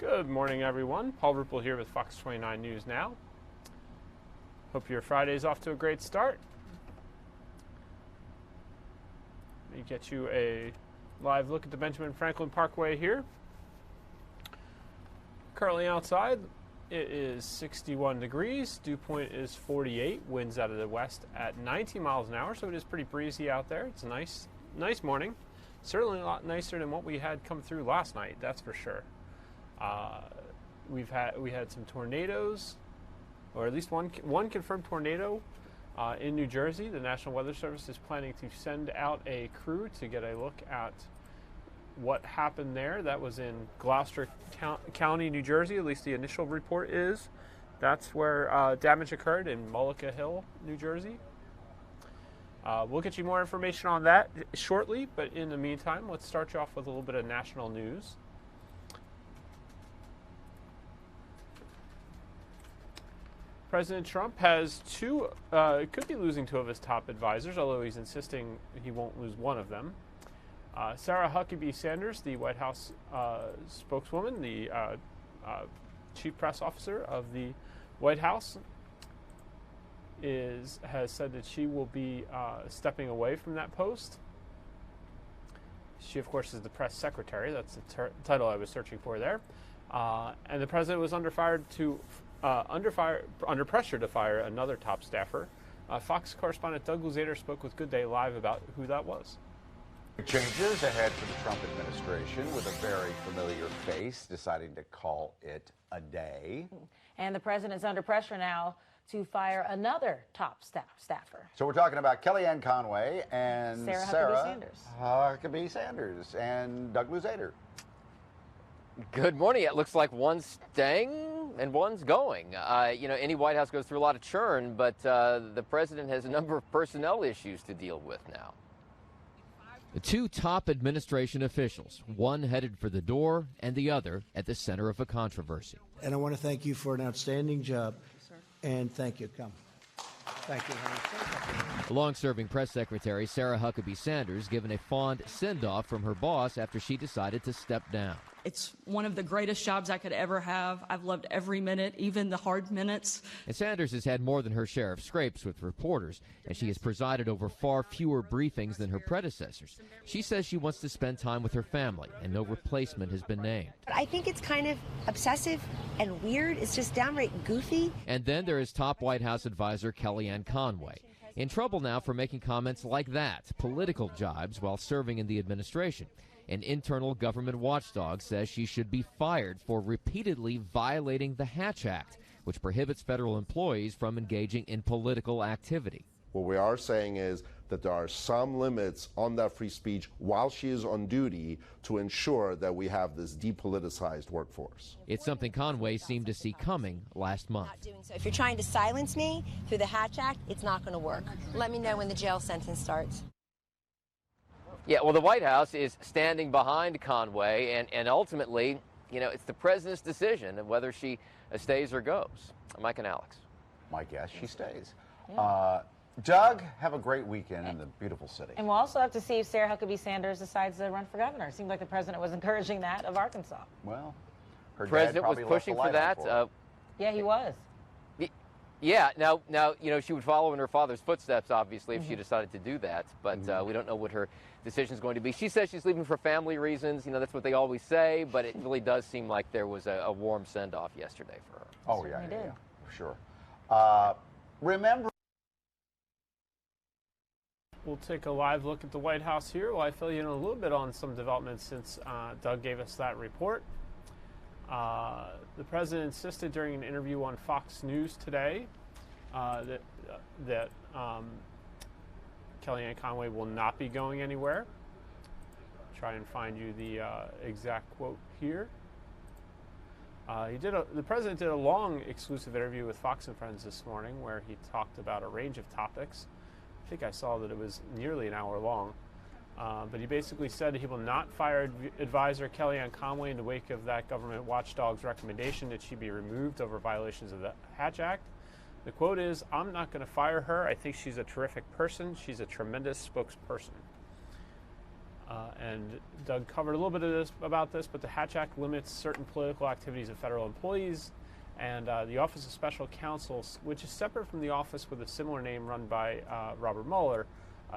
Good morning, everyone. Paul Rupel here with Fox 29 News Now. Hope your Friday's off to a great start. Let me get you a live look at the Benjamin Franklin Parkway here. Currently outside, it is 61 degrees. Dew point is 48. Winds out of the west at 90 miles an hour, so it is pretty breezy out there. It's a nice morning. Certainly a lot nicer than what we had come through last night, that's for sure. We had some tornadoes, or at least one confirmed tornado in New Jersey. The National Weather Service is planning to send out a crew to get a look at what happened there. That was in Gloucester County, New Jersey. At least the initial report is. That's where damage occurred in Mullica Hill, New Jersey. We'll get you more information on that shortly, but in the meantime, let's start you off with a little bit of national news. President Trump has could be losing two of his top advisors, although he's insisting he won't lose one of them. Sarah Huckabee Sanders, the White House spokeswoman, the chief press officer of the White House, has said that she will be stepping away from that post. She, of course, is the press secretary. That's the title I was searching for there. And the president was under pressure to fire another top staffer. Fox correspondent Doug Luzader spoke with Good Day Live about who that was. Changes ahead for the Trump administration with a very familiar face deciding to call it a day. And the president's under pressure now to fire another top staffer. So we're talking about Kellyanne Conway and Sarah Huckabee Sanders and Doug Luzader. Good morning. It looks like one's staying and one's going. Any White House goes through a lot of churn, but the president has a number of personnel issues to deal with now. The two top administration officials, one headed for the door and the other at the center of a controversy. And I want to thank you for an outstanding job. And thank you. Come. Thank you, honey. Long-serving press secretary Sarah Huckabee Sanders given a fond send-off from her boss after she decided to step down. It's one of the greatest jobs I could ever have. I've loved every minute, even the hard minutes. And Sanders has had more than her share of scrapes with reporters, and she has presided over far fewer briefings than her predecessors. She says she wants to spend time with her family, and no replacement has been named. I think it's kind of obsessive and weird. It's just downright goofy. And then there is top White House advisor Kellyanne Conway. In trouble now for making comments like that, political jibes while serving in the administration. An internal government watchdog says she should be fired for repeatedly violating the Hatch Act, which prohibits federal employees from engaging in political activity. What we are saying is that there are some limits on that free speech while she is on duty to ensure that we have this depoliticized workforce. It's something Conway seemed to see coming last month. So if you're trying to silence me through the Hatch Act, it's not going to work. Let me know when the jail sentence starts. Yeah, well, the White House is standing behind Conway, and ultimately, it's the president's decision of whether she stays or goes. Mike and Alex. My guess, she stays. Doug, have a great weekend in the beautiful city. And we'll also have to see if Sarah Huckabee Sanders decides to run for governor. It seemed like the president was encouraging that of Arkansas. Well, her president was dad pushing for that. Yeah, he was. Yeah, now, she would follow in her father's footsteps, obviously, if she decided to do that. But we don't know what her decision is going to be. She says she's leaving for family reasons. That's what they always say. But it really does seem like there was a warm send-off yesterday for her. Oh, yeah, for sure. Remember. We'll take a live look at the White House here while I fill you in a little bit on some developments since Doug gave us that report. The president insisted during an interview on Fox News today that Kellyanne Conway will not be going anywhere. Try and find you the exact quote here. The president did a long exclusive interview with Fox and Friends this morning where he talked about a range of topics. I think I saw that it was nearly an hour long. But he basically said he will not fire advisor Kellyanne Conway in the wake of that government watchdog's recommendation that she be removed over violations of the Hatch Act. The quote is, "I'm not going to fire her. I think she's a terrific person. She's a tremendous spokesperson." And Doug covered a little bit of about this, but the Hatch Act limits certain political activities of federal employees, and the Office of Special Counsel, which is separate from the office with a similar name run by Robert Mueller,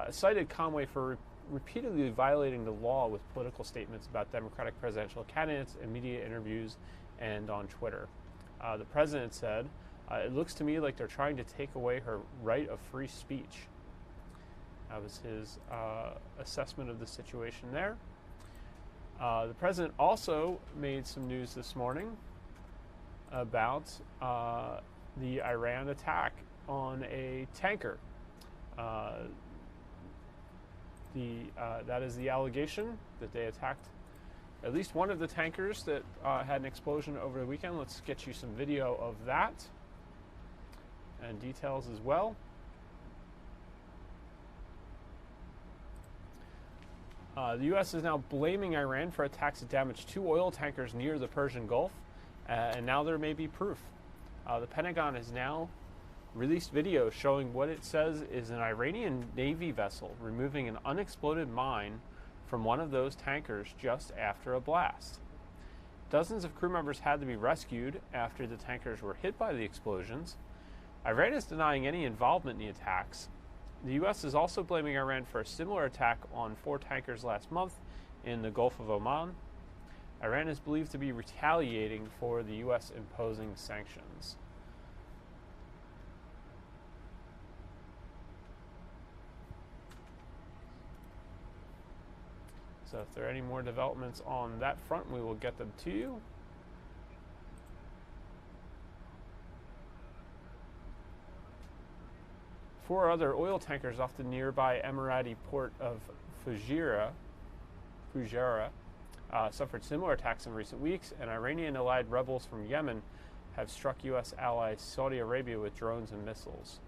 cited Conway for repeatedly violating the law with political statements about Democratic presidential candidates in media interviews and on Twitter. The president said, "It looks to me like they're trying to take away her right of free speech." That was his assessment of the situation there. The president also made some news this morning about the Iran attack on a tanker. That is the allegation that they attacked at least one of the tankers that had an explosion over the weekend. Let's get you some video of that and details as well. The U.S. is now blaming Iran for attacks that damaged 2 oil tankers near the Persian Gulf, and now there may be proof. The Pentagon has now released video showing what it says is an Iranian Navy vessel removing an unexploded mine from one of those tankers just after a blast. Dozens of crew members had to be rescued after the tankers were hit by the explosions. Iran is denying any involvement in the attacks. The U.S. is also blaming Iran for a similar attack on 4 tankers last month in the Gulf of Oman. Iran is believed to be retaliating for the U.S. imposing sanctions. So if there are any more developments on that front, we will get them to you. Four other oil tankers off the nearby Emirati port of Fujairah suffered similar attacks in recent weeks, and Iranian allied rebels from Yemen have struck U.S. ally Saudi Arabia with drones and missiles.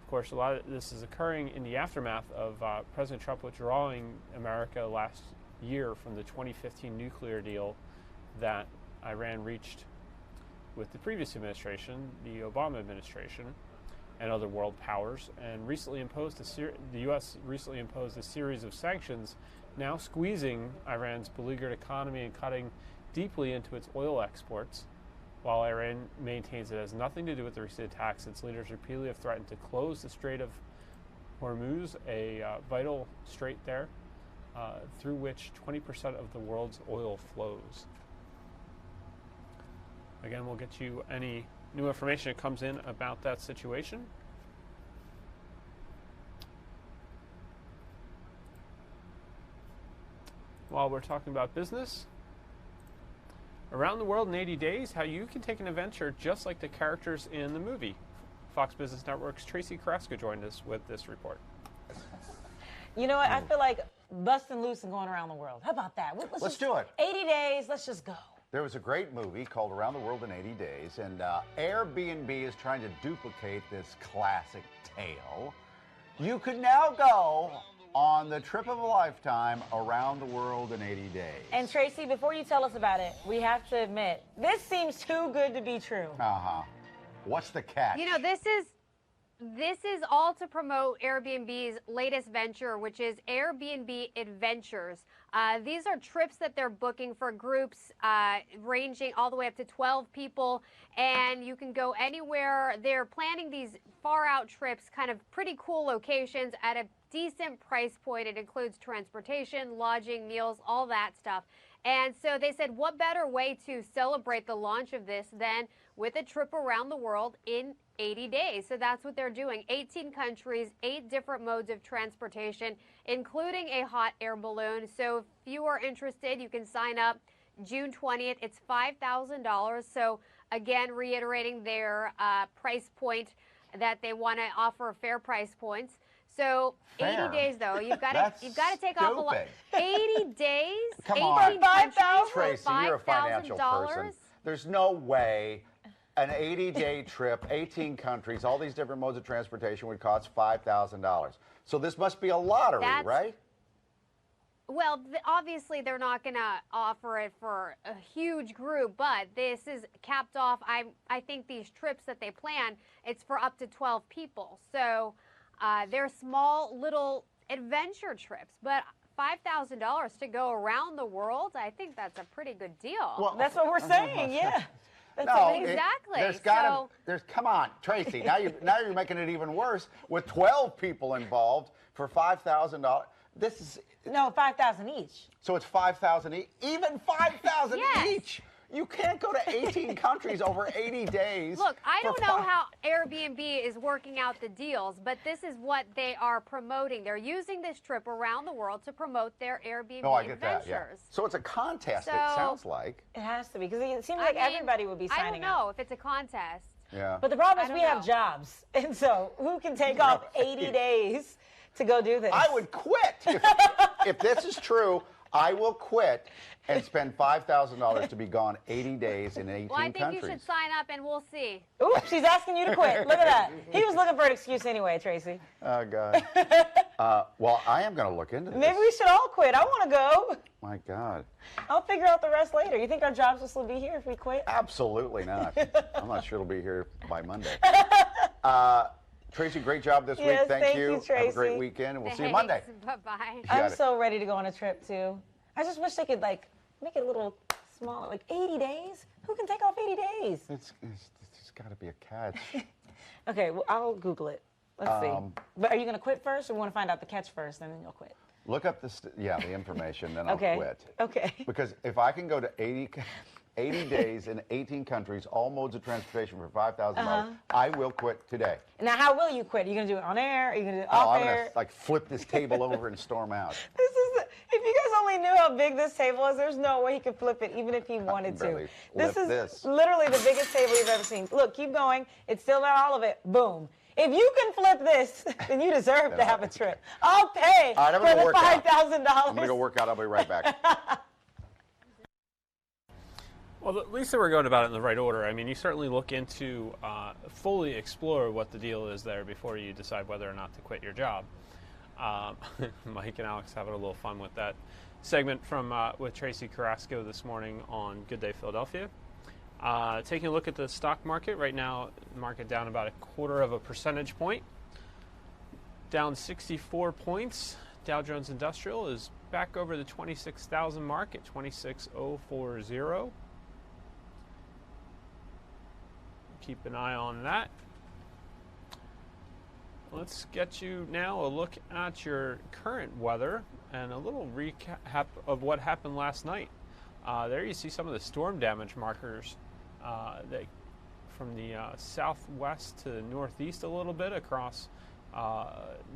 Of course, a lot of this is occurring in the aftermath of President Trump withdrawing America last year from the 2015 nuclear deal that Iran reached with the previous administration, the Obama administration, and other world powers, and recently imposed the U.S. recently imposed a series of sanctions, now squeezing Iran's beleaguered economy and cutting deeply into its oil exports. While Iran maintains it has nothing to do with the recent attacks, its leaders repeatedly have threatened to close the Strait of Hormuz, a vital strait there, through which 20% of the world's oil flows. Again, we'll get you any new information that comes in about that situation. While we're talking about business, Around the World in 80 Days, how you can take an adventure just like the characters in the movie. Fox Business Network's Tracy Carrasco joined us with this report. You know what? I feel like busting loose and going around the world. How about that? Let's do it. 80 days, let's just go. There was a great movie called Around the World in 80 Days, and Airbnb is trying to duplicate this classic tale. You could now go on the trip of a lifetime around the world in 80 days. And Tracy, before you tell us about it, we have to admit, this seems too good to be true. Uh-huh. What's the catch? You know, this is all to promote Airbnb's latest venture, which is Airbnb Adventures. These are trips that they're booking for groups ranging all the way up to 12 people, and you can go anywhere. They're planning these far-out trips, kind of pretty cool locations at a decent price point. It includes transportation, lodging, meals, all that stuff. And so they said, what better way to celebrate the launch of this than with a trip around the world in 80 days. So that's what they're doing. 18 countries, 8 different modes of transportation, including a hot air balloon. So if you are interested, you can sign up June 20th. It's $5,000. So again, reiterating their price point that they want to offer fair price points. So Fair. 80 days, though, you've got to take off a lot. 80 days, Come 18 on. countries, Tracy, you're a financial person. There's no way an 80-day trip, 18 countries, all these different modes of transportation would cost $5,000. So this must be a lottery, right? Well, obviously they're not going to offer it for a huge group, but this is capped off. I think these trips that they plan, it's for up to 12 people. So they're small little adventure trips, but $5,000 to go around the world, I think that's a pretty good deal. Well, That's what we're saying, yeah. That's No, amazing. Exactly. There's got to. Come on, Tracy. Now you're making it even worse with 12 people involved for $5,000. This is No, 5,000 each. so it's 5,000 each. Even 5,000 Yes. each. You can't go to 18 countries over 80 days. Look, I for don't know five- how Airbnb is working out the deals, but this is what they are promoting. They're using this trip around the world to promote their Airbnb No, I get adventures. that. Yeah. So it's a contest. It So- sounds like. It has to be, because it seems I like mean, everybody would be I signing don't know up. if it's a contest. Yeah. But the problem I is don't we have know. jobs, and so who can take off 80 days to go do this? I would quit if this is true. I will quit and spend $5,000 to be gone 80 days in 18 Well, I think countries. you should sign up and we'll see. Oops, she's asking you to quit. Look at that. He was looking for an excuse anyway, Tracy. Oh God. Well, I am going to look into this. Maybe we should all quit. I want to go. My God. I'll figure out the rest later. You think our jobs will still be here if we quit? Absolutely not. I'm not sure it'll be here by Monday. Tracy, great job this Yes, week. Thank you. Have a Tracy. great weekend, and we'll see you Monday. Bye-bye. got I'm it. so ready to go on a trip, too. I just wish they could, like, make it a little smaller. Like, 80 days? Who can take off 80 days? It's got to be a catch. Okay, well, I'll Google it. Let's see. But are you going to quit first, or want to find out the catch first, and then you'll quit? Look up the information, then I'll Okay. quit. Okay. Because if I can go to 80 days in 18 countries, all modes of transportation for $5,000, I will quit today. Now, how will you quit? Are you going to do it on air? Are you going to do it Oh, off I'm air? going to like flip this table over and storm out. This is if you guys only knew how big this table is, there's no way he could flip it even if he wanted to. barely This lift is this. literally the biggest table you've ever seen. Look, keep going. It's still not all of it. Boom. If you can flip this, then you deserve to have a trip. I'll pay All right, I'm for gonna the work out. $5,000. I'm going to go work out. I'll be right back. Well, at least they were going about it in the right order. I mean, you certainly look into, fully explore what the deal is there before you decide whether or not to quit your job. Mike and Alex having a little fun with that segment from with Tracy Carrasco this morning on Good Day Philadelphia. Taking a look at the stock market right now, market down about 0.25 percentage point, down 64 points. Dow Jones Industrial is back over the 26,000 mark at 26,040. Keep an eye on that. Let's get you now a look at your current weather and a little recap of what happened last night. There you see some of the storm damage markers from the southwest to the northeast a little bit across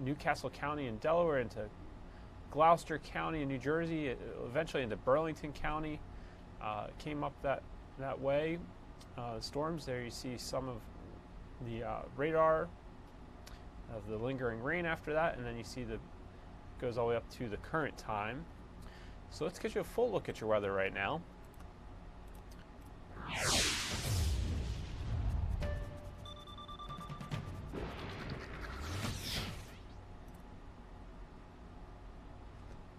Newcastle County in Delaware into Gloucester County in New Jersey, eventually into Burlington County. Came up that way. Storms, there you see some of the radar of the lingering rain after that, and then you see goes all the way up to the current time. So let's get you a full look at your weather right now.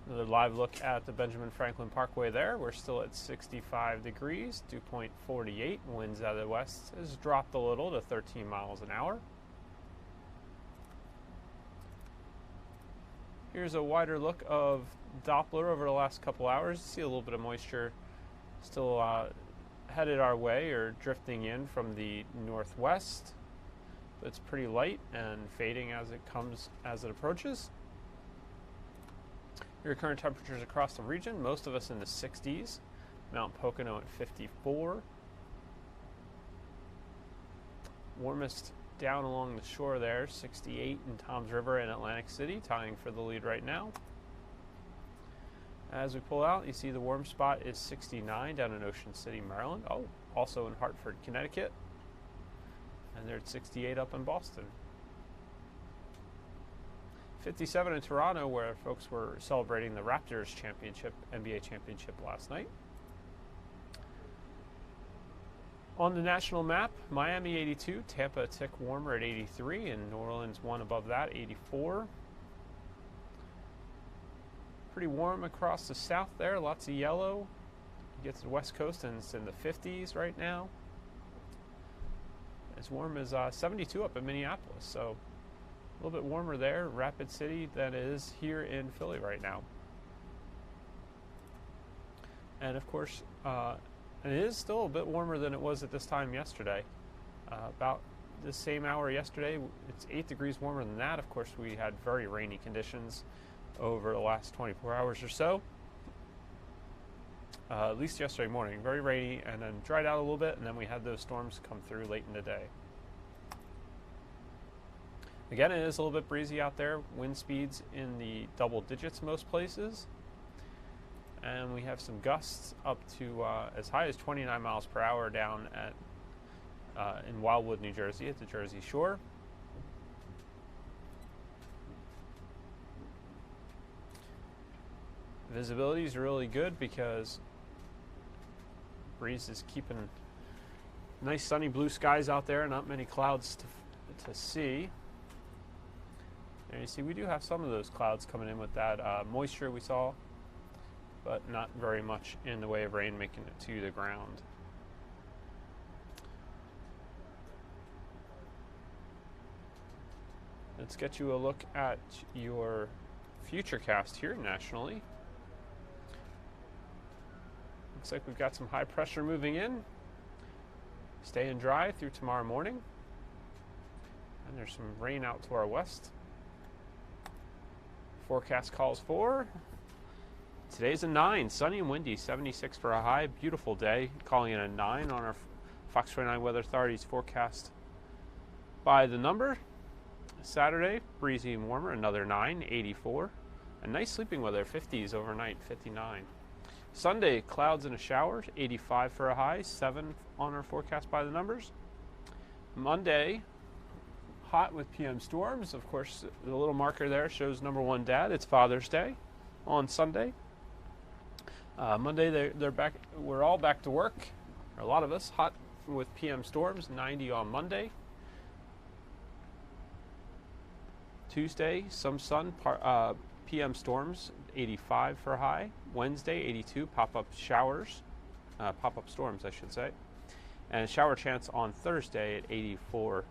Another live look at the Benjamin Franklin Parkway there. We're still at 65 degrees, dew point 48. Winds out of the west has dropped a little to 13 miles an hour. Here's a wider look of Doppler over the last couple hours. See a little bit of moisture still headed our way or drifting in from the northwest. But it's pretty light and fading as it approaches. Your current temperatures across the region, most of us in the 60s. Mount Pocono at 54. Warmest down along the shore there, 68 in Toms River and Atlantic City, tying for the lead right now. As we pull out, you see the warm spot is 69 down in Ocean City, Maryland. Oh, also in Hartford, Connecticut. And they're at 68 up in Boston. 57 in Toronto, where folks were celebrating the Raptors championship, NBA championship last night. On the national map, Miami 82, Tampa a tick warmer at 83, and New Orleans one above that, 84. Pretty warm across the south there, lots of yellow. You get to the west coast and it's in the 50s right now. As warm as 72 up in Minneapolis, so A little bit warmer there, Rapid City, than it is here in Philly right now. And of course, it is still a bit warmer than it was at this time yesterday. About the same hour yesterday, it's 8 degrees warmer than that. Of course, we had very rainy conditions over the last 24 hours or so. At least yesterday morning, very rainy, and then dried out a little bit, and then we had those storms come through late in the day. Again, it is a little bit breezy out there. Wind speeds in the double digits most places. And we have some gusts up to as high as 29 miles per hour down at in Wildwood, New Jersey, at the Jersey Shore. Visibility is really good because breeze is keeping nice sunny blue skies out there, not many clouds to see. And you see we do have some of those clouds coming in with that moisture we saw, but not very much in the way of rain making it to the ground. Let's get you a look at your futurecast here nationally. Looks like we've got some high pressure moving in, staying dry through tomorrow morning. And there's some rain out to our west. Forecast calls for today's a 9, sunny and windy, 76 for a high, beautiful day. Calling it a 9 on our Fox 29 Weather Authority's forecast by the number. Saturday, breezy and warmer, another 9, 84. And nice sleeping weather, 50s overnight, 59. Sunday, clouds and a shower, 85 for a high, 7 on our forecast by the numbers. Monday, hot with PM storms. Of course, the little marker there shows number 1 dad. It's Father's Day on Sunday. Monday, they're back. We're all back to work. A lot of us hot with PM storms. 90 on Monday. Tuesday, some sun. PM storms. 85 for a high. Wednesday, 82. Pop-up showers. Pop-up storms, I should say. And a shower chance on Thursday at 84.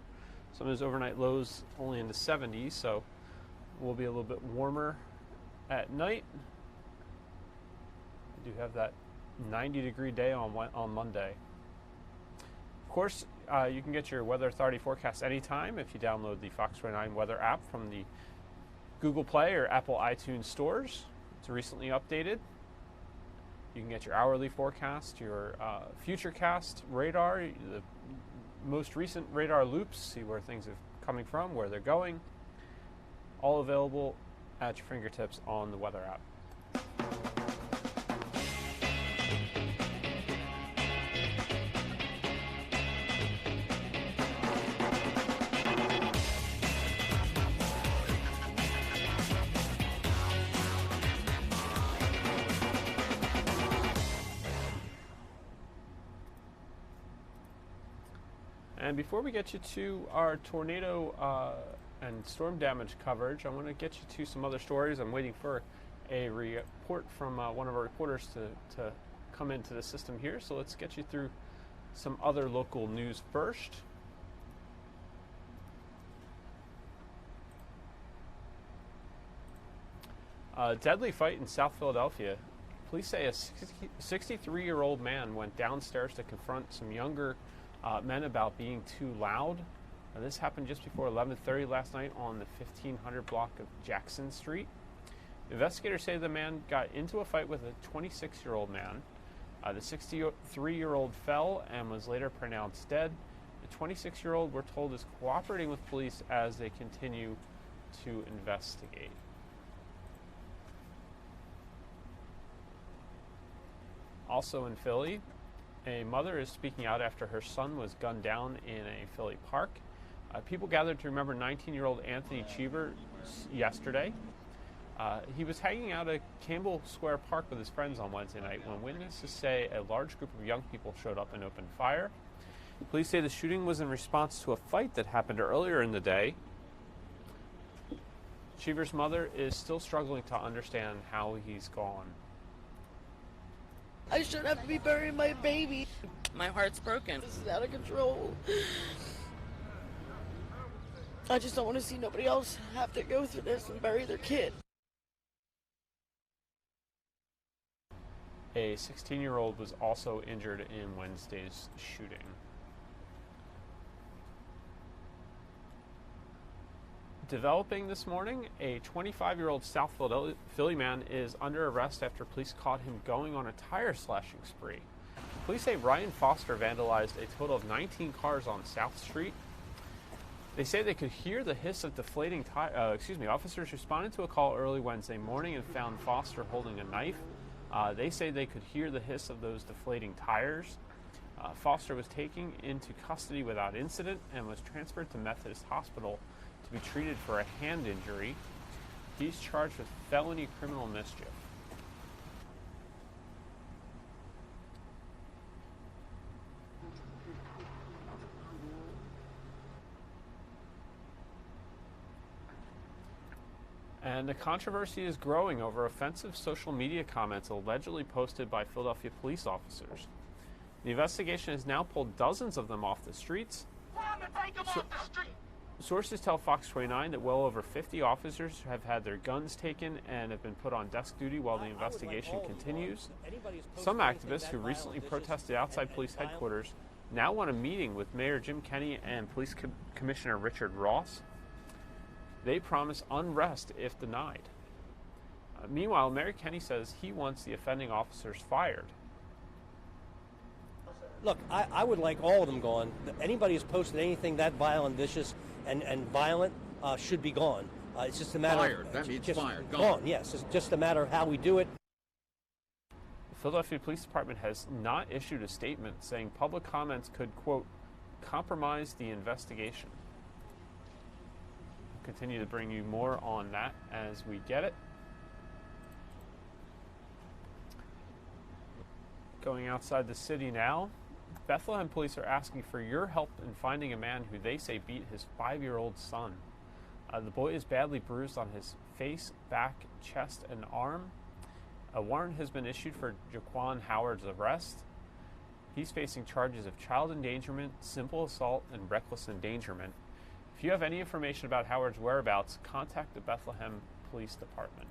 Some of those overnight lows only in the 70s, so we'll be a little bit warmer at night. We do have that 90-degree day on Monday. Of course, you can get your Weather Authority forecast anytime if you download the Fox 29 Weather app from the Google Play or Apple iTunes stores. It's recently updated. You can get your hourly forecast, your futurecast radar, the most recent radar loops, see where things are coming from, where they're going. All available at your fingertips on the weather app. And before we get you to our tornado and storm damage coverage, I want to get you to some other stories. I'm waiting for a report from one of our reporters to come into the system here. So let's get you through some other local news first. Deadly fight in South Philadelphia. Police say a 63-year-old man went downstairs to confront some younger men about being too loud. Now, this happened just before 11:30 last night on the 1500 block of Jackson Street. Investigators say the man got into a fight with a 26-year-old man. The 63-year-old fell and was later pronounced dead. The 26-year-old, we're told, is cooperating with police as they continue to investigate. Also in Philly, a mother is speaking out after her son was gunned down in a Philly park. People gathered to remember 19-year-old Anthony Cheever yesterday. He was hanging out at Campbell Square Park with his friends on Wednesday night when witnesses say a large group of young people showed up and opened fire. Police say the shooting was in response to a fight that happened earlier in the day. Cheever's mother is still struggling to understand how he's gone. I shouldn't have to be burying my baby. My heart's broken. This is out of control. I just don't want to see nobody else have to go through this and bury their kid. A 16-year-old was also injured in Wednesday's shooting. Developing this morning, a 25-year-old South Philly man is under arrest after police caught him going on a tire slashing spree. Police say Ryan Foster vandalized a total of 19 cars on South Street. They say they could hear the hiss of deflating tires. Officers responded to a call early Wednesday morning and found Foster holding a knife. They say they could hear the hiss of those deflating tires. Foster was taken into custody without incident and was transferred to Methodist Hospital to be treated for a hand injury. He's charged with felony criminal mischief. And the controversy is growing over offensive social media comments allegedly posted by Philadelphia police officers. The investigation has now pulled dozens of them off the streets. Sources tell Fox 29 that well over 50 officers have had their guns taken and have been put on desk duty while the investigation continues. Some activists who recently protested outside police headquarters now want a meeting with Mayor Jim Kenney and Police Commissioner Richard Ross. They promise unrest if denied. Meanwhile, Mayor Kenney says he wants the offending officers fired. Look, I would like all of them gone. Anybody who's posted anything that vile, vicious, and violent should be gone. It's just a matter fired. of... That means just fired. Gone, yes. It's just a matter of how we do it. The Philadelphia Police Department has not issued a statement saying public comments could, quote, compromise the investigation. We'll continue to bring you more on that as we get it. Going outside the city now, Bethlehem police are asking for your help in finding a man who they say beat his 5-year-old son. The boy is badly bruised on his face, back, chest, and arm. A warrant has been issued for Jaquan Howard's arrest. He's facing charges of child endangerment, simple assault, and reckless endangerment. If you have any information about Howard's whereabouts, contact the Bethlehem Police Department.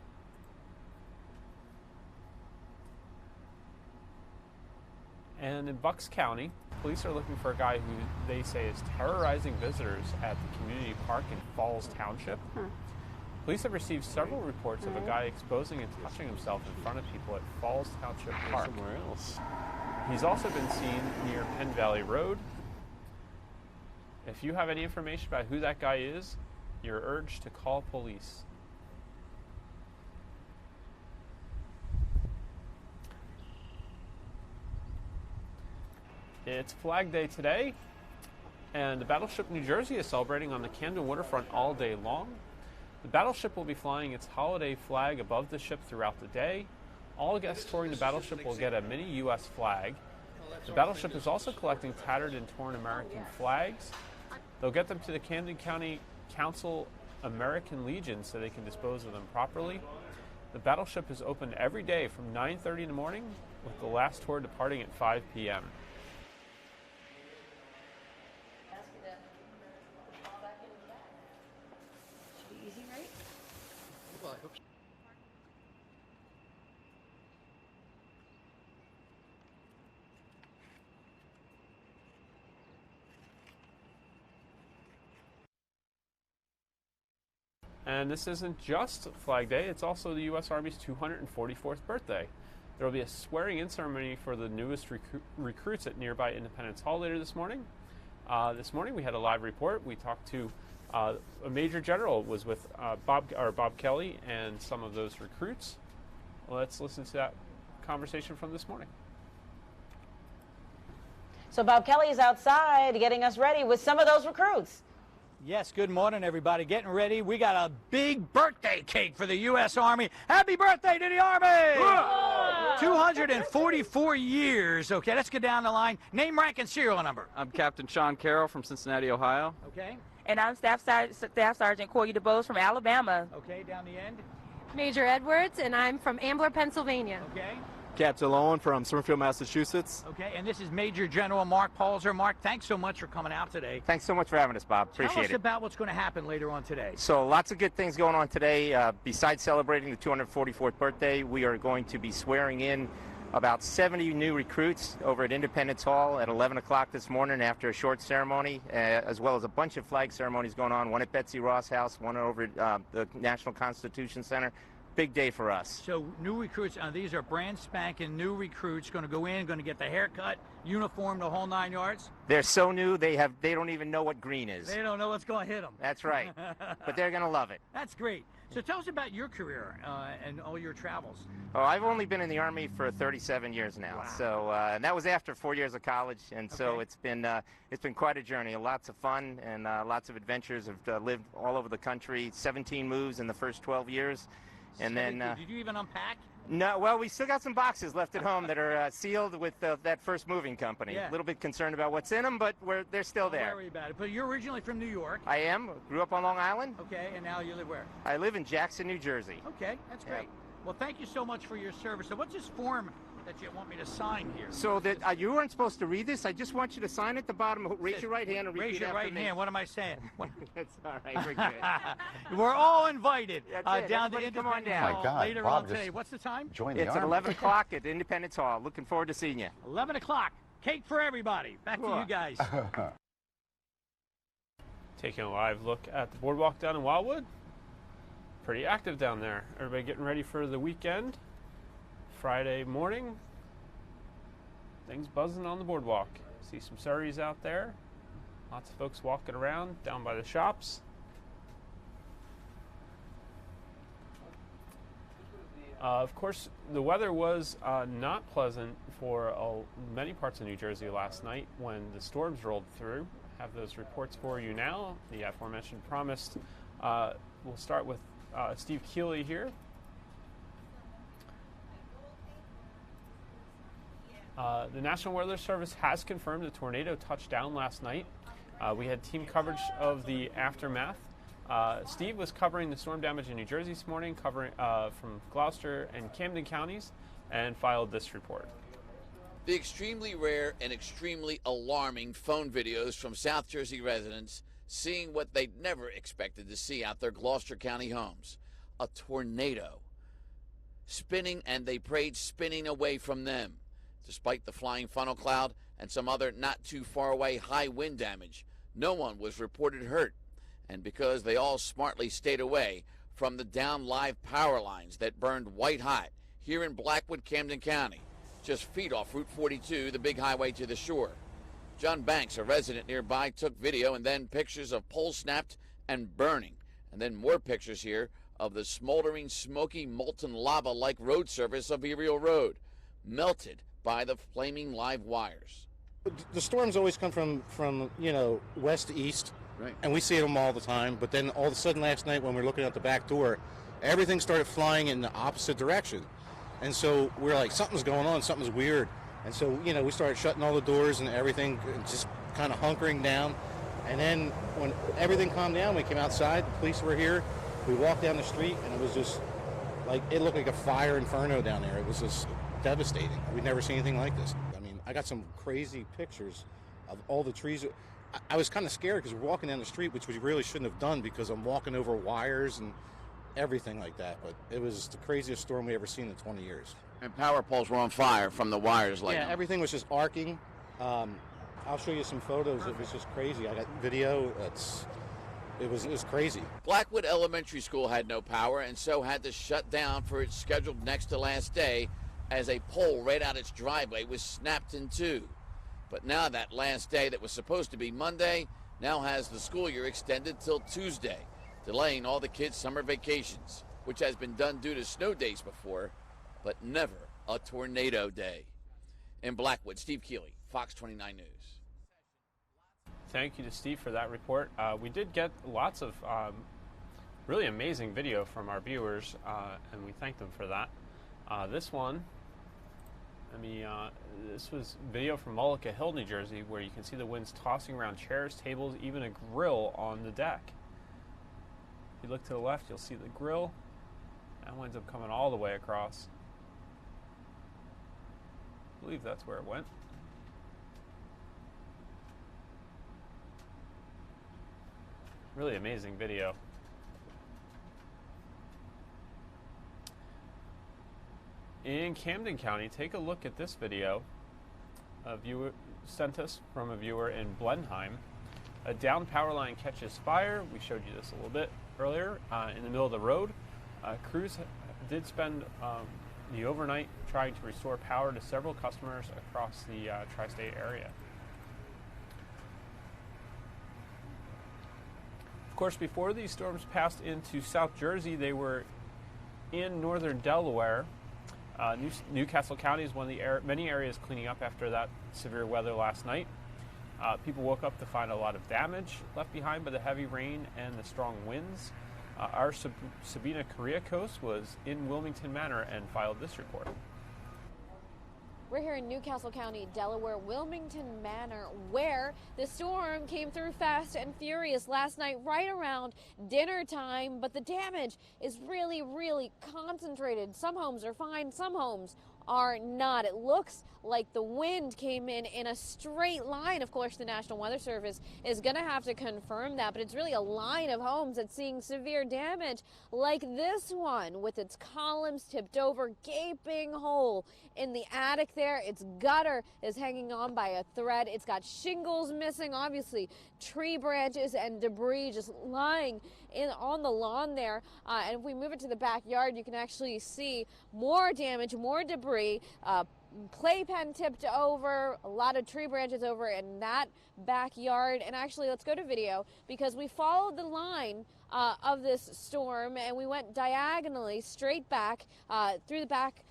And in Bucks County, police are looking for a guy who they say is terrorizing visitors at the community park in Falls Township. Police have received several reports of a guy exposing and touching himself in front of people at Falls Township Park. Somewhere else. He's also been seen near Penn Valley Road. If you have any information about who that guy is, you're urged to call police. It's Flag Day today, and the Battleship New Jersey is celebrating on the Camden waterfront all day long. The battleship will be flying its holiday flag above the ship throughout the day. All guests touring the battleship will get a mini U.S. flag. The battleship is also collecting tattered and torn American flags. They'll get them to the Camden County Council American Legion so they can dispose of them properly. The battleship is open every day from 9:30 in the morning, with the last tour departing at 5 p.m. And this isn't just Flag Day, it's also the U.S. Army's 244th birthday. There will be a swearing-in ceremony for the newest recruits at nearby Independence Hall later this morning. This morning we had a live report. We talked to a Major General was with Bob Kelly and some of those recruits. Let's listen to that conversation from this morning. So Bob Kelly is outside getting us ready with some of those recruits. Yes, good morning, everybody. Getting ready. We got a big birthday cake for the U.S. Army. Happy birthday to the Army! 244 years. Okay, let's get down the line. Name, rank, and serial number. I'm Captain Sean Carroll from Cincinnati, Ohio. Okay. And I'm Staff Sergeant Corey DeBose from Alabama. Okay, down the end. Major Edwards, and I'm from Ambler, Pennsylvania. Okay. Captain Owen from Springfield, Massachusetts. Okay, and this is Major General Mark Palzer. Mark, thanks so much for coming out today. Thanks so much for having us, Bob. Tell Appreciate us it. about what's going to happen later on today. So lots of good things going on today. Besides celebrating the 244th birthday, we are going to be swearing in about 70 new recruits over at Independence Hall at 11 o'clock this morning after a short ceremony, as well as a bunch of flag ceremonies going on, one at Betsy Ross House, one over at the National Constitution Center. Big day for us. So new recruits, these are brand spanking new recruits, going to go in, going to get the haircut, uniform, the whole 9 yards. They're so new, they don't even know what green is. They don't know what's going to hit them. That's right, but they're going to love it. That's great. So tell us about your career and all your travels. Oh, I've only been in the Army for 37 years now. Wow. So and that was after 4 years of college, and so it's been quite a journey. Lots of fun and lots of adventures. I've lived all over the country. 17 moves in the first 12 years. And then, did you even unpack? No, well, we still got some boxes left at home that are sealed with that first moving company. Yeah. A little bit concerned about what's in them, but they're still there. Don't worry about it. But you're originally from New York. I am. Grew up on Long Island. Okay, and now you live where? I live in Jackson, New Jersey. Okay, that's great. Well, thank you so much for your service. So what's this form that you want me to sign here? So that you weren't supposed to read this. I just want you to sign at the bottom. Raise your right hand and repeat Raise your right after me. hand. What am I saying? That's all right. We're good. We're all invited down to Everybody come on Independence down. Hall My God, later Bob on just today. What's the time? Join the It's Army. at 11 o'clock at Independence Hall. Looking forward to seeing you. 11 o'clock. Cake for everybody. Back to you guys. Taking a live look at the boardwalk down in Wildwood. Pretty active down there. Everybody getting ready for the weekend. Friday morning. Things buzzing on the boardwalk. See some Surreys out there. Lots of folks walking around down by the shops. Of course, the weather was not pleasant for many parts of New Jersey last night when the storms rolled through. I have those reports for you now. The aforementioned promised. We'll start with Steve Keeley here. The National Weather Service has confirmed a tornado touched down last night. We had team coverage of the aftermath. Steve was covering the storm damage in New Jersey this morning, covering from Gloucester and Camden counties, and filed this report. The extremely rare and extremely alarming phone videos from South Jersey residents seeing what they'd never expected to see out their Gloucester County homes. A tornado. Spinning, and they prayed spinning away from them. Despite the flying funnel cloud and some other not too far away high wind damage, no one was reported hurt. And because they all smartly stayed away from the down live power lines that burned white hot here in Blackwood, Camden County, just feet off Route 42, the big highway to the shore. John Banks, a resident nearby, took video and then pictures of poles snapped and burning, and then more pictures here of the smoldering, smoky, molten lava-like road surface of Ariel Road, melted by the flaming live wires. The storms always come from west to east, right, and we see them all the time. But then all of a sudden last night when we were looking out the back door, everything started flying in the opposite direction. And so we're like, something's going on, something's weird. And so, we started shutting all the doors and everything, just kind of hunkering down. And then when everything calmed down, we came outside, the police were here, we walked down the street, and it was just like, it looked like a fire inferno down there. It was just devastating. We'd never seen anything like this. I mean, I got some crazy pictures of all the trees. I was kind of scared because we're walking down the street, which we really shouldn't have done because I'm walking over wires and everything like that. But it was the craziest storm we ever seen in 20 years. And power poles were on fire from the wires. Yeah, everything was just arcing. I'll show you some photos. It was just crazy. I got video. It was crazy. Blackwood Elementary School had no power and so had to shut down for its scheduled next to last day as a pole right out its driveway was snapped in two. But now that last day that was supposed to be Monday now has the school year extended till Tuesday, delaying all the kids' summer vacations, which has been done due to snow days before, but never a tornado day. In Blackwood, Steve Keeley, Fox 29 News. Thank you to Steve for that report. We did get lots of really amazing video from our viewers, and we thank them for that. This one, this was video from Mullica Hill, New Jersey, where you can see the winds tossing around chairs, tables, even a grill on the deck. If you look to the left, you'll see the grill. That winds up coming all the way across. believe that's where it went. Really amazing video. In Camden County, take a look at this video. A viewer sent us from a viewer in Blenheim. A down power line catches fire. We showed you this a little bit earlier in the middle of the road. Crews did spend the overnight trying to restore power to several customers across the tri-state area. Of course, before these storms passed into South Jersey, they were in northern Delaware. Newcastle County is one of the many areas cleaning up after that severe weather last night. People woke up to find a lot of damage left behind by the heavy rain and the strong winds. Our Sabina Kuriakose was in Wilmington Manor and filed this report. We're here in Newcastle County, Delaware, Wilmington Manor, where the storm came through fast and furious last night, right around dinner time. But the damage is really, really concentrated. Some homes are fine, some homes are not. It looks like the wind came in a straight line. Of course, the National Weather Service is going to have to confirm that, but it's really a line of homes that's seeing severe damage like this one with its columns tipped over, gaping hole in the attic there. Its gutter is hanging on by a thread. It's got shingles missing, obviously tree branches and debris just lying on the lawn there. And if we move it to the backyard, you can actually see more damage, more debris, playpen tipped over, a lot of tree branches over in that backyard. And actually, let's go to video because we followed the line of this storm and we went diagonally straight back through the back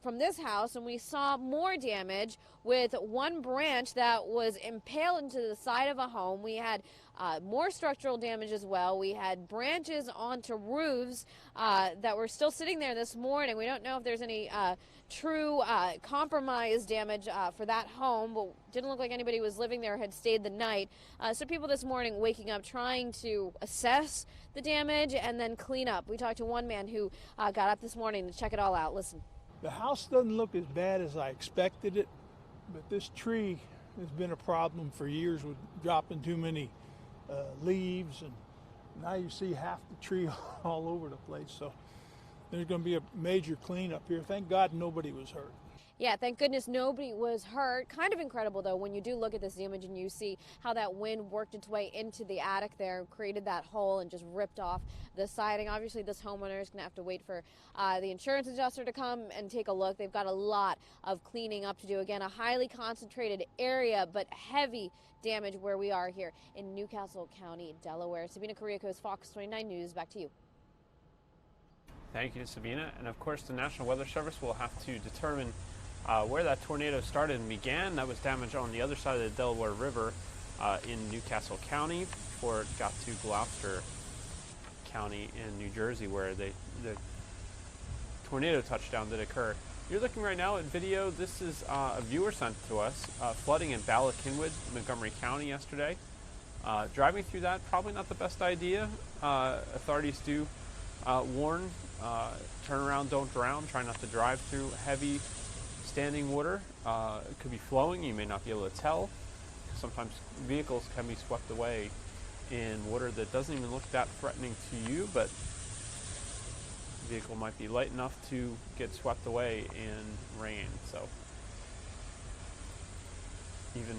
from this house, and we saw more damage with one branch that was impaled into the side of a home. We had more structural damage as well. We had branches onto roofs that were still sitting there this morning. We don't know if there's any true compromised damage for that home, but didn't look like anybody was living there, had stayed the night. So people this morning waking up trying to assess the damage and then clean up. We talked to one man who got up this morning to check it all out. Listen. The house doesn't look as bad as I expected it, but this tree has been a problem for years with dropping too many leaves, and now you see half the tree all over the place. So there's going to be a major cleanup here. Thank God nobody was hurt. Yeah, thank goodness nobody was hurt. Kind of incredible, though, when you do look at this image and you see how that wind worked its way into the attic there, created that hole and just ripped off the siding. Obviously, this homeowner is going to have to wait for the insurance adjuster to come and take a look. They've got a lot of cleaning up to do. Again, a highly concentrated area, but heavy damage where we are here in Newcastle County, Delaware. Sabina Kuriakose, Fox 29 News, back to you. Thank you, Sabina. And of course, the National Weather Service will have to determine where that tornado started and began. That was damage on the other side of the Delaware River in Newcastle County before it got to Gloucester County in New Jersey, where the tornado touchdown did occur. You're looking right now at video. This is a viewer sent to us. Flooding in Bala-Cynwyd, Montgomery County yesterday. Driving through that, probably not the best idea. Authorities do warn, turn around, don't drown. Try not to drive through heavy standing water. It could be flowing. You may not be able to tell. Sometimes vehicles can be swept away in water that doesn't even look that threatening to you, but the vehicle might be light enough to get swept away in rain. So even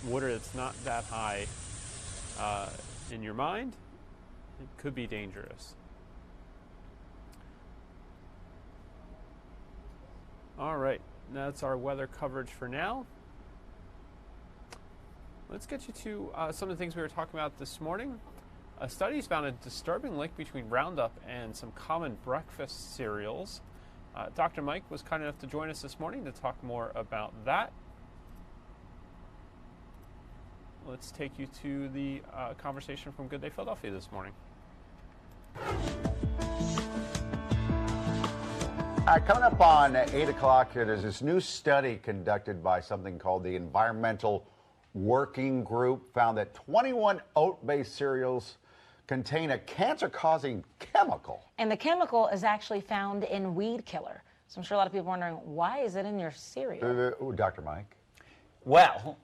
water that's not that high in your mind, it could be dangerous. All right, that's our weather coverage for now. Let's get you to some of the things we were talking about this morning. Studies found a disturbing link between Roundup and some common breakfast cereals. Dr. Mike was kind enough to join us this morning to talk more about that. Let's take you to the conversation from Good Day Philadelphia this morning. Coming up on 8 o'clock here, there's this new study conducted by something called the Environmental Working Group, found that 21 oat-based cereals contain a cancer-causing chemical. And the chemical is actually found in weed killer. So I'm sure a lot of people are wondering, why is it in your cereal? Dr. Mike? Well,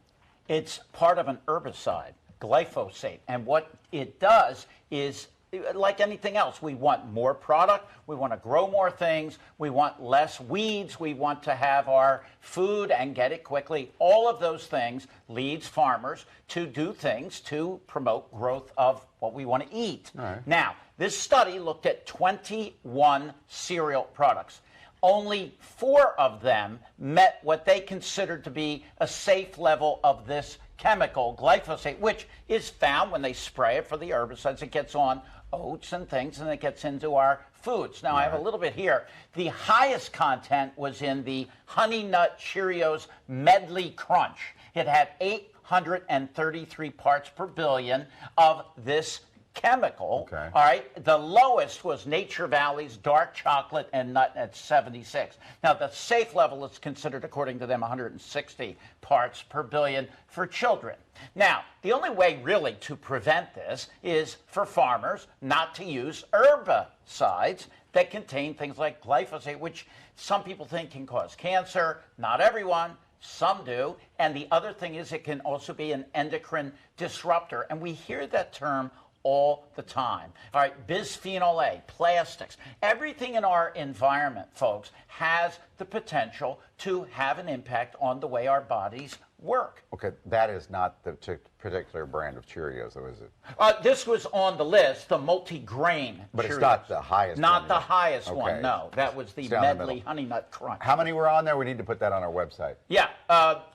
it's part of an herbicide, glyphosate. And what it does is, like anything else, we want more product, we want to grow more things, we want less weeds, we want to have our food and get it quickly. All of those things leads farmers to do things to promote growth of what we want to eat. Now, this study looked at 21 cereal products. Only 4 of them met what they considered to be a safe level of this chemical, glyphosate, which is found when they spray it for the herbicides. It gets on oats and things, and it gets into our foods. Now, I have a little bit here. The highest content was in the Honey Nut Cheerios Medley Crunch. It had 833 parts per billion of this chemical. All right. The lowest was Nature Valley's dark chocolate and nut at 76. Now, the safe level is considered, according to them, 160 parts per billion for children. Now, the only way really to prevent this is for farmers not to use herbicides that contain things like glyphosate, which some people think can cause cancer. Not everyone. Some do. And the other thing is it can also be an endocrine disruptor. And we hear that term all the time. All right, bisphenol A, plastics, everything in our environment, folks, has the potential to have an impact on the way our bodies work. Okay, that is not the particular brand of Cheerios, though, is it? This was on the list, the multi-grain But Cheerios. It's not the highest Not one the yet. highest Okay. one, no. That was the It's down the Medley middle. Honey Nut Crunch. How many were on there? We need to put that on our website. Yeah,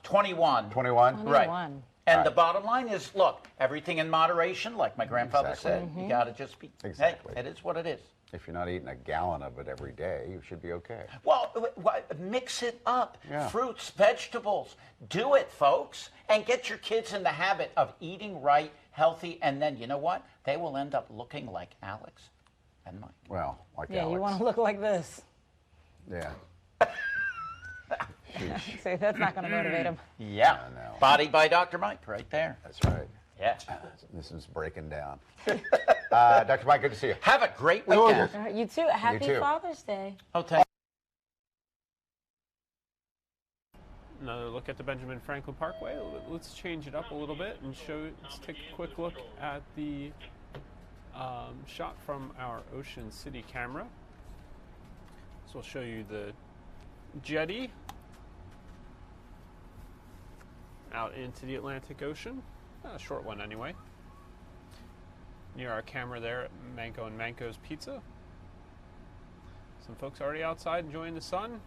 21. 21? Right. And All the right. bottom line is, look, everything in moderation, like my grandfather said. You got to just be, Exactly. hey, it is what it is. If you're not eating a gallon of it every day, you should be okay. Well, mix it up. Yeah. Fruits, vegetables. Do it, folks. And get your kids in the habit of eating right, healthy, and then, you know what? They will end up looking like Alex and Mike. Well, like Yeah, Alex. you want to look like this. Yeah. So that's not going to motivate him. Yeah. Body by Dr. Mike, right there. That's right. Yeah. This is breaking down. Dr. Mike, good to see you. Have a great weekend. All right, you too. Happy too. Father's Day. Oh, thank Another look at the Benjamin Franklin Parkway. Let's change it up a little bit and let's take a quick look at the shot from our Ocean City camera. So we'll show you the jetty out into the Atlantic Ocean. A short one anyway. Near our camera there at Manco and Manco's Pizza. Some folks already outside enjoying the sun.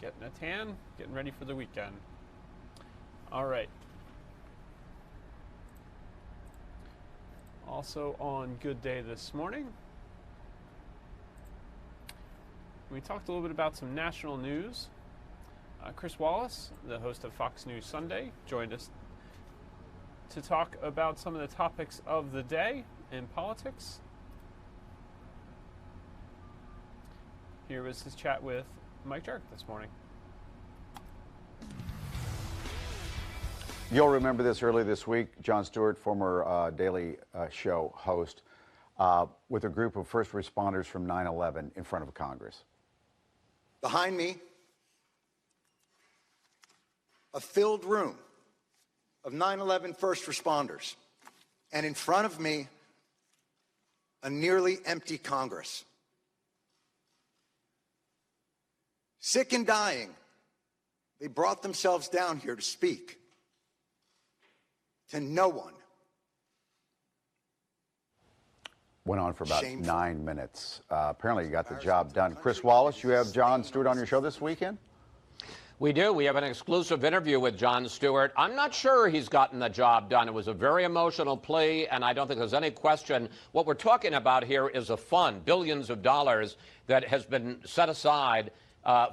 Getting a tan, getting ready for the weekend. All right. Also on Good Day this morning, we talked a little bit about some national news. Chris Wallace, the host of Fox News Sunday, joined us to talk about some of the topics of the day in politics. Here was his chat with Mike Jerk this morning. You'll remember this early this week. Jon Stewart, former Daily Show host, with a group of first responders from 9/11 in front of Congress. Behind me, a filled room of 9/11 first responders. And in front of me, a nearly empty Congress. Sick and dying, they brought themselves down here to speak to no one. Went on for about Shameful. 9 minutes. Apparently you got the job done. Chris Wallace, you have Jon Stewart on your show this weekend? We do. We have an exclusive interview with Jon Stewart. I'm not sure he's gotten the job done. It was a very emotional plea, and I don't think there's any question. What we're talking about here is a fund, billions of dollars, that has been set aside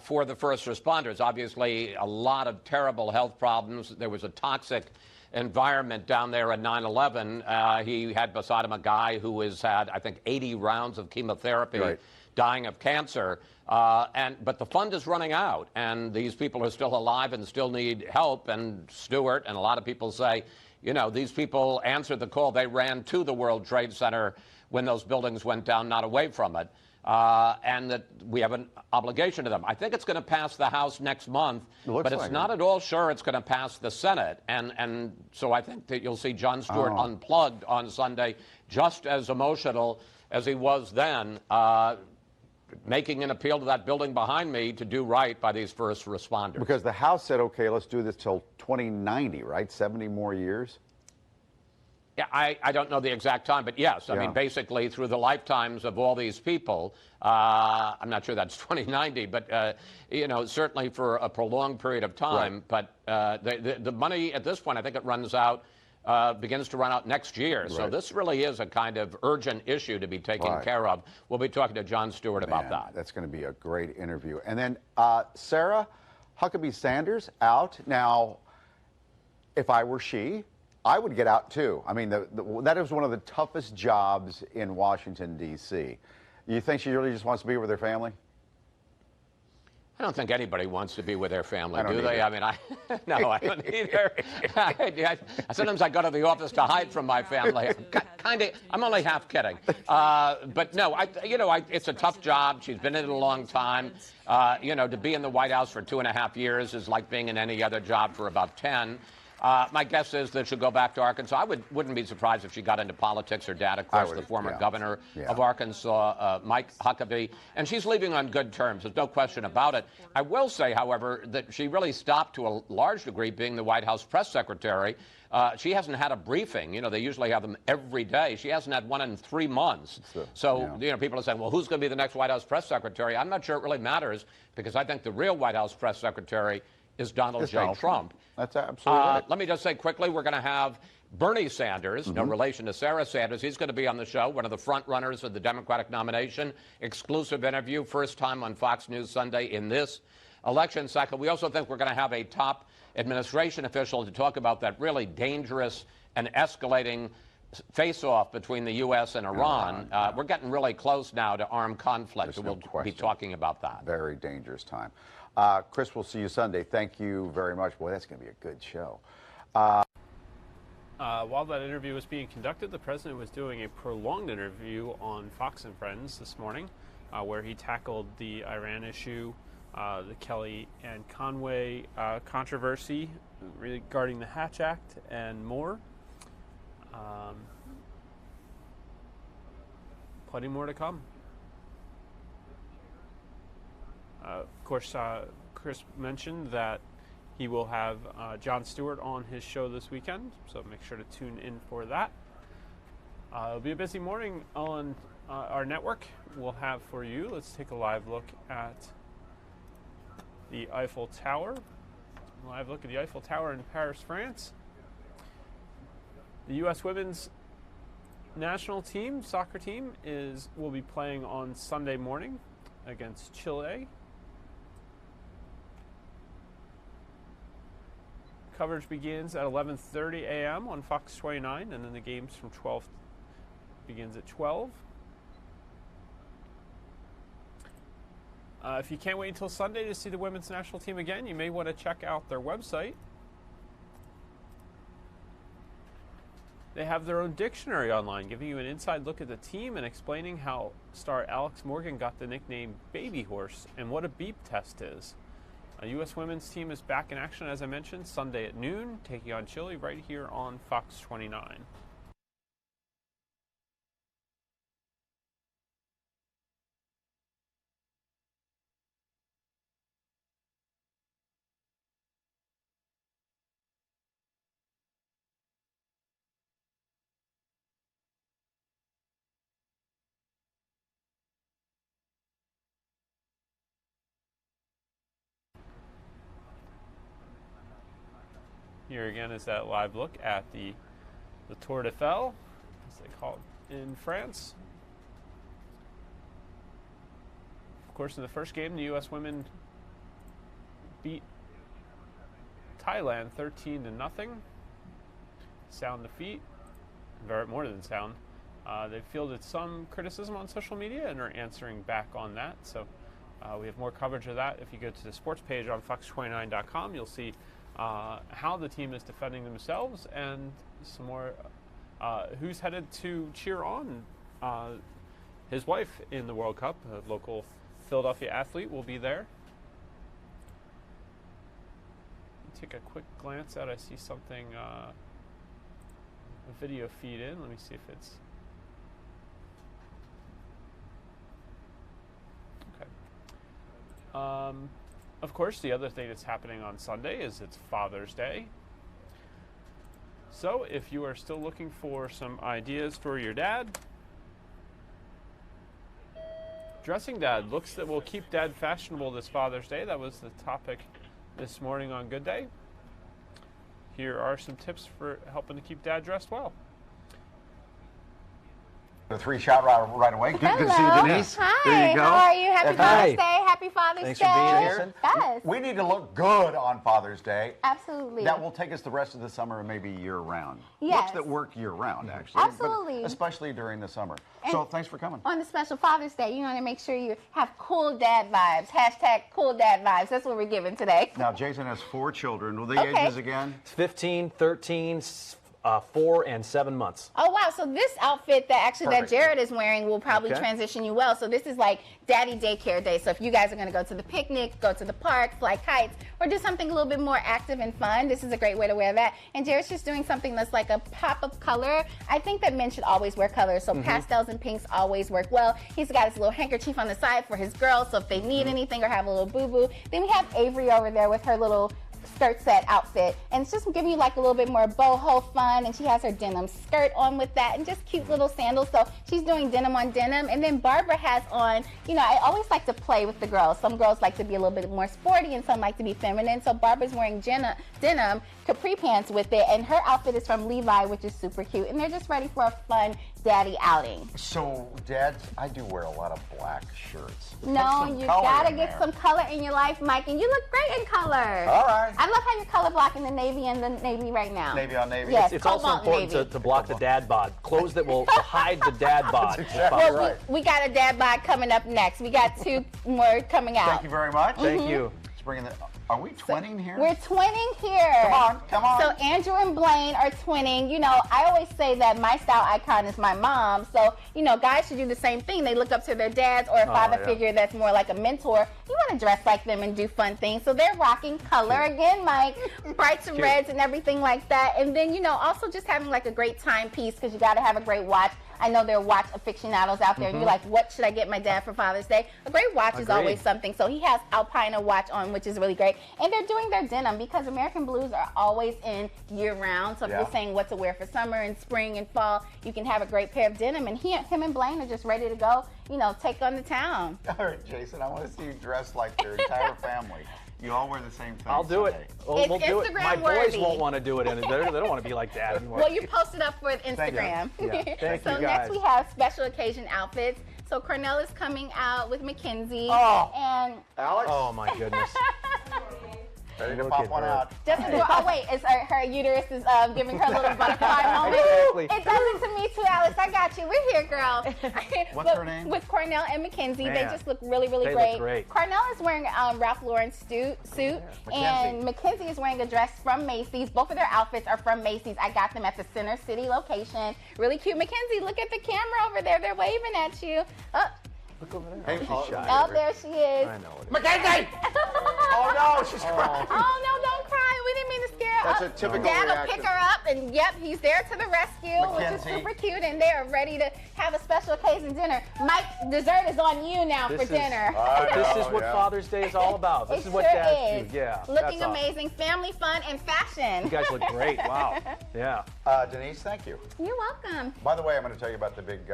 for the first responders. Obviously, a lot of terrible health problems. There was a toxic environment down there at 9/11. He had beside him a guy who has had, I think, 80 rounds of chemotherapy, Right. dying of cancer. But the fund is running out, and these people are still alive and still need help. And Stewart and a lot of people say, you know, these people answered the call. They ran to the World Trade Center when those buildings went down, not away from it. And that we have an obligation to them. I think it's going to pass the House next month, but it's not at all sure it's going to pass the Senate. And so I think that you'll see Jon Stewart unplugged on Sunday, just as emotional as he was then, making an appeal to that building behind me to do right by these first responders. Because the House said, okay, let's do this till 2090, right? 70 more years? Yeah, I don't know the exact time, but yes. I mean, basically through the lifetimes of all these people, I'm not sure that's 2090, but, you know, certainly for a prolonged period of time. Right. But the money at this point, I think it runs out, begins to run out next year. Right. So this really is a kind of urgent issue to be taken care of. We'll be talking to Jon Stewart about that. That's going to be a great interview. And then Sarah Huckabee Sanders out. Now, if I were she, I would get out too. I mean, that is one of the toughest jobs in Washington, D.C. You think she really just wants to be with her family? I don't think anybody wants to be with their family, do either. they? I mean, no, I don't either. Sometimes I go to the office to hide from my family. I'm only half kidding. But no, it's a tough job. She's been in it a long time. To be in the White House for 2.5 years is like being in any other job for about 10. My guess is that she'll go back to Arkansas. I wouldn't be surprised if she got into politics. Her dad, of course, the former governor of Arkansas, Mike Huckabee. And she's leaving on good terms. There's no question about it. I will say, however, that she really stopped to a large degree being the White House press secretary. She hasn't had a briefing. You know, they usually have them every day. She hasn't had one in 3 months. People are saying, well, who's going to be the next White House press secretary? I'm not sure it really matters, because I think the real White House press secretary is Donald J. Trump. That's absolutely right. Let me just say quickly, we're going to have Bernie Sanders, no relation to Sarah Sanders. He's going to be on the show, one of the front runners of the Democratic nomination. Exclusive interview, first time on Fox News Sunday in this election cycle. We also think we're going to have a top administration official to talk about that really dangerous and escalating face-off between the U.S. and Iran. We're getting really close now to armed conflict, and we'll be talking about that. Very dangerous time. Chris, we'll see you Sunday. Thank you very much. Boy, that's going to be a good show. While that interview was being conducted, the president was doing a prolonged interview on Fox and Friends this morning, where he tackled the Iran issue, the Kellyanne Conway controversy regarding the Hatch Act, and more. Plenty more to come. Of course, Chris mentioned that he will have Jon Stewart on his show this weekend, so make sure to tune in for that. It'll be a busy morning on our network. We'll have for you, let's take a live look at the Eiffel Tower. Live look at the Eiffel Tower in Paris, France. The U.S. women's national team, soccer team, will be playing on Sunday morning against Chile. Coverage begins at 11:30 a.m. on Fox 29, and then the games from 12 begins at 12. If you can't wait until Sunday to see the women's national team again, you may want to check out their website. They have their own dictionary online, giving you an inside look at the team and explaining how star Alex Morgan got the nickname Baby Horse and what a beep test is. A U.S. women's team is back in action, as I mentioned, Sunday at noon, taking on Chile right here on Fox 29. Here again is that live look at the Tour d'Eiffel, as they call it in France. Of course, in the first game, the U.S. women beat Thailand 13-0. Sound defeat, more than sound. They've fielded some criticism on social media and are answering back on that. So we have more coverage of that. If you go to the sports page on fox29.com, you'll see how the team is defending themselves and some more who's headed to cheer on his wife in the World Cup, a local Philadelphia athlete, will be there. Take a quick glance out. I see something, a video feed in. Let me see if it's okay. Of course, the other thing that's happening on Sunday is it's Father's Day. So if you are still looking for some ideas for your dad, dressing dad, looks that will keep dad fashionable this Father's Day. That was the topic this morning on Good Day. Here are some tips for helping to keep dad dressed well. The 3-shot right away. Good to see you, Denise. Hi, There you go. how are you? Happy Hi. Father's Day. Happy Father's Thanks Day. for being here. Yes. We need to look good on Father's Day. Absolutely. That will take us the rest of the summer and maybe year-round. Yes. Looks that work year-round, actually. Absolutely. But especially during the summer. And so thanks for coming. On the special Father's Day, you want to make sure you have cool dad vibes. Hashtag cool dad vibes. That's what we're giving today. Now, Jason has 4 children. Will the Okay. ages again? 15, 13, 4, and 7 months. Oh, wow. So this outfit that Perfect. Jared is wearing will probably Okay. transition you well. So this is like daddy daycare day. So if you guys are going to go to the picnic, go to the park, fly kites, or do something a little bit more active and fun, this is a great way to wear that. And Jared's just doing something that's like a pop of color. I think that men should always wear colors. So pastels and pinks always work well. He's got his little handkerchief on the side for his girls. So if they need anything or have a little boo-boo. Then we have Avery over there with her little skirt set outfit, and it's just giving you like a little bit more boho fun, and she has her denim skirt on with that and just cute little sandals. So she's doing denim on denim. And then Barbara has on, you know, I always like to play with the girls. Some girls like to be a little bit more sporty and some like to be feminine. So Barbara's wearing denim capri pants with it, and her outfit is from Levi, which is super cute, and they're just ready for a fun daddy outing. So, Dad, I do wear a lot of black shirts. Put No, some you color gotta in get there. some color in your life, Mike, and you look great in color. All right. I love how you're color blocking the navy and the navy right now. Navy on navy. Yes, It's also cobalt important navy. to block the dad bod. Clothes that will hide the dad bod. Well, we got a dad bod coming up next. We got 2 more coming out. Thank you very much. Thank you. Let's bring in the. Are we twinning here? We're twinning here. Come on. So Andrew and Blaine are twinning. You know, I always say that my style icon is my mom. So, you know, guys should do the same thing. They look up to their dads or a father figure that's more like a mentor. You want to dress like them and do fun things. So they're rocking color again, Mike. Brights and reds and everything like that. And then, you know, also just having like a great timepiece, because you got to have a great watch. I know there are watch aficionados out there, and you're like, what should I get my dad for Father's Day? A great watch is always something. So he has Alpina watch on, which is really great. And they're doing their denim, because American Blues are always in year-round. So if you're saying what to wear for summer and spring and fall, you can have a great pair of denim. And him and Blaine are just ready to go, you know, take on the town. All right, Jason, I want to see you dressed like your entire family. You all wear the same thing. I'll do it. It's We'll do it. My Instagram boys worthy. won't want to do it. They don't want to be like dad anymore. Well, you posted up for Instagram. Yeah. Thank So you, next guys. we have special occasion outfits. So Cornell is coming out with Mackenzie. Oh. And Alex? Oh, my goodness. Ready to Look pop at one her. out. just oh wait, it's her uterus is giving her a little butterfly moment. Exactly. It does it to me too, Alex. I got you. We're here, girl. What's her name? With Cornell and Mackenzie, they Man, just look really, really they great. look great. Cornell is wearing Ralph Lauren suit, and Mackenzie is wearing a dress from Macy's. Both of their outfits are from Macy's. I got them at the Center City location. Really cute. Mackenzie, look at the camera over there. They're waving at you. Look over there. Hey, she's shy. Oh, there she is. I know it. Mackenzie! Oh, no, she's crying. Oh, no, don't cry. We didn't mean to scare her. That's a typical Dad will reaction. pick her up, and yep, he's there to the rescue, which is Mackenzie. super cute, and they are ready to have a special occasion dinner. Mike, dessert is on you now for dinner. This is what Father's Day is all about. This It is what sure dads is. do. Yeah. Looking that's awesome. amazing, family fun, and fashion. You guys look great. Wow. Yeah. Denise, thank you. You're welcome. By the way, I'm going to tell you about the big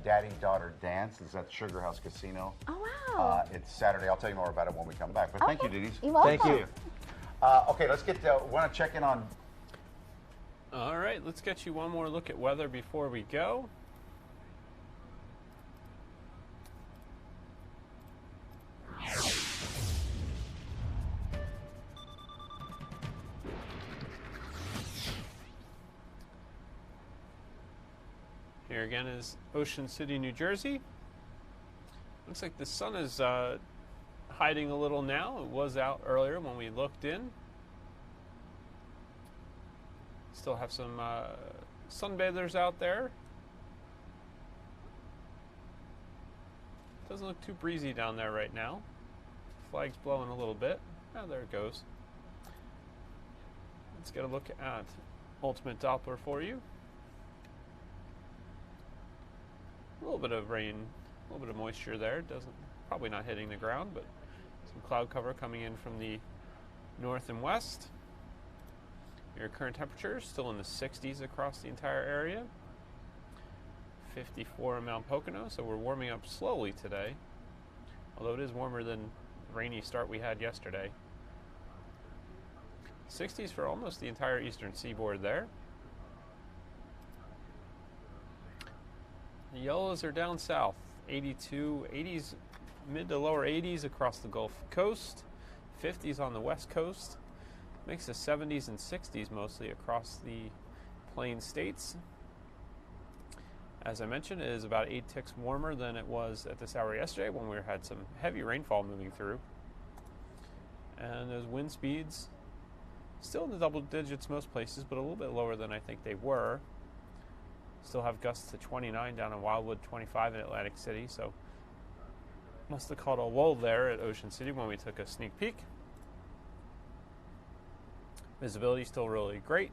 daddy-daughter dance. It's at the Sugar House Casino. Oh, wow. It's Saturday. I'll tell you more about it when we come back. But thank you, Denise. You're welcome. Thank you. Okay, let's get want to check in on. All right, let's get you one more look at weather before we go. Here again is Ocean City, New Jersey. Looks like the sun is hiding a little now. It was out earlier when we looked in. Still have some sunbathers out there. Doesn't look too breezy down there right now. Flag's blowing a little bit. Oh, there it goes. Let's get a look at Ultimate Doppler for you. A little bit of rain, a little bit of moisture there. Probably not hitting the ground, but some cloud cover coming in from the north and west. Your current temperature is still in the 60s across the entire area. 54 in Mount Pocono, so we're warming up slowly today, although it is warmer than the rainy start we had yesterday. 60s for almost the entire eastern seaboard there. The yellows are down south, 82, 80s, mid to lower 80s across the Gulf Coast, 50s on the west coast, makes the 70s and 60s mostly across the Plain States. As I mentioned, it is about 8 ticks warmer than it was at this hour yesterday when we had some heavy rainfall moving through. And those wind speeds still in the double digits most places, but a little bit lower than I think they were. Still have gusts to 29 down in Wildwood, 25 in Atlantic City, so must have caught a lull there at Ocean City when we took a sneak peek. Visibility still really great,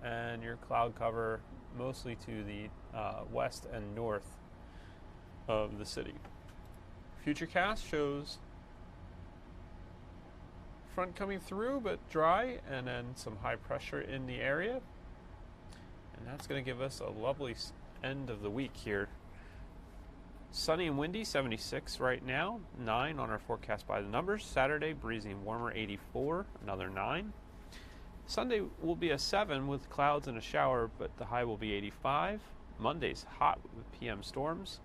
and your cloud cover mostly to the west and north of the city. Futurecast shows front coming through, but dry, and then some high pressure in the area. And that's going to give us a lovely end of the week here. Sunny and windy, 76 right now, 9 on our forecast by the numbers. Saturday, breezy and warmer, 84, another 9. Sunday will be a 7 with clouds and a shower, but the high will be 85. Monday's hot with PM storms,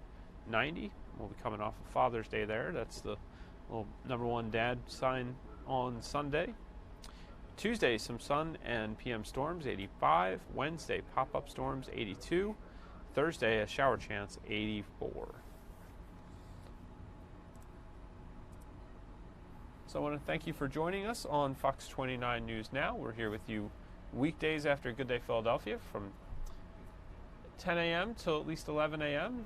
90. We'll be coming off of Father's Day there. That's the little number 1 dad sign on Sunday. Tuesday, some sun and PM storms, 85. Wednesday, pop-up storms, 82. Thursday, a shower chance, 84. So I want to thank you for joining us on Fox 29 News Now. We're here with you weekdays after Good Day Philadelphia from 10 a.m. till at least 11 a.m.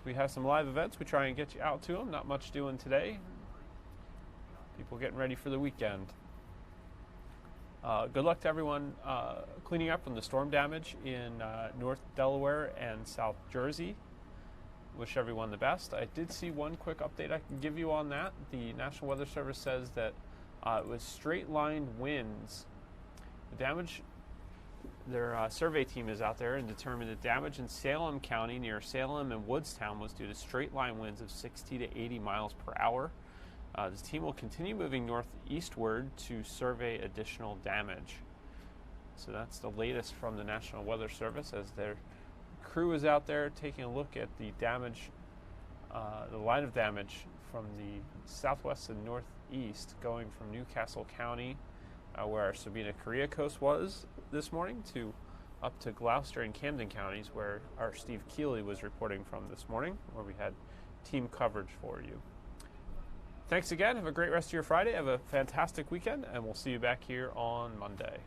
We have some live events. We try and get you out to them. Not much doing today. People getting ready for the weekend. Good luck to everyone cleaning up from the storm damage in North Delaware and South Jersey. Wish everyone the best. I did see one quick update I can give you on that. The National Weather Service says that it was straight-line winds. The damage, their survey team is out there and determined that damage in Salem County near Salem and Woodstown was due to straight-line winds of 60 to 80 miles per hour. This team will continue moving northeastward to survey additional damage. So that's the latest from the National Weather Service as their crew is out there taking a look at the damage, the line of damage from the southwest and northeast going from Newcastle County, where our Sabina Korea coast was this morning, to up to Gloucester and Camden counties, where our Steve Keeley was reporting from this morning, where we had team coverage for you. Thanks again. Have a great rest of your Friday. Have a fantastic weekend, and we'll see you back here on Monday.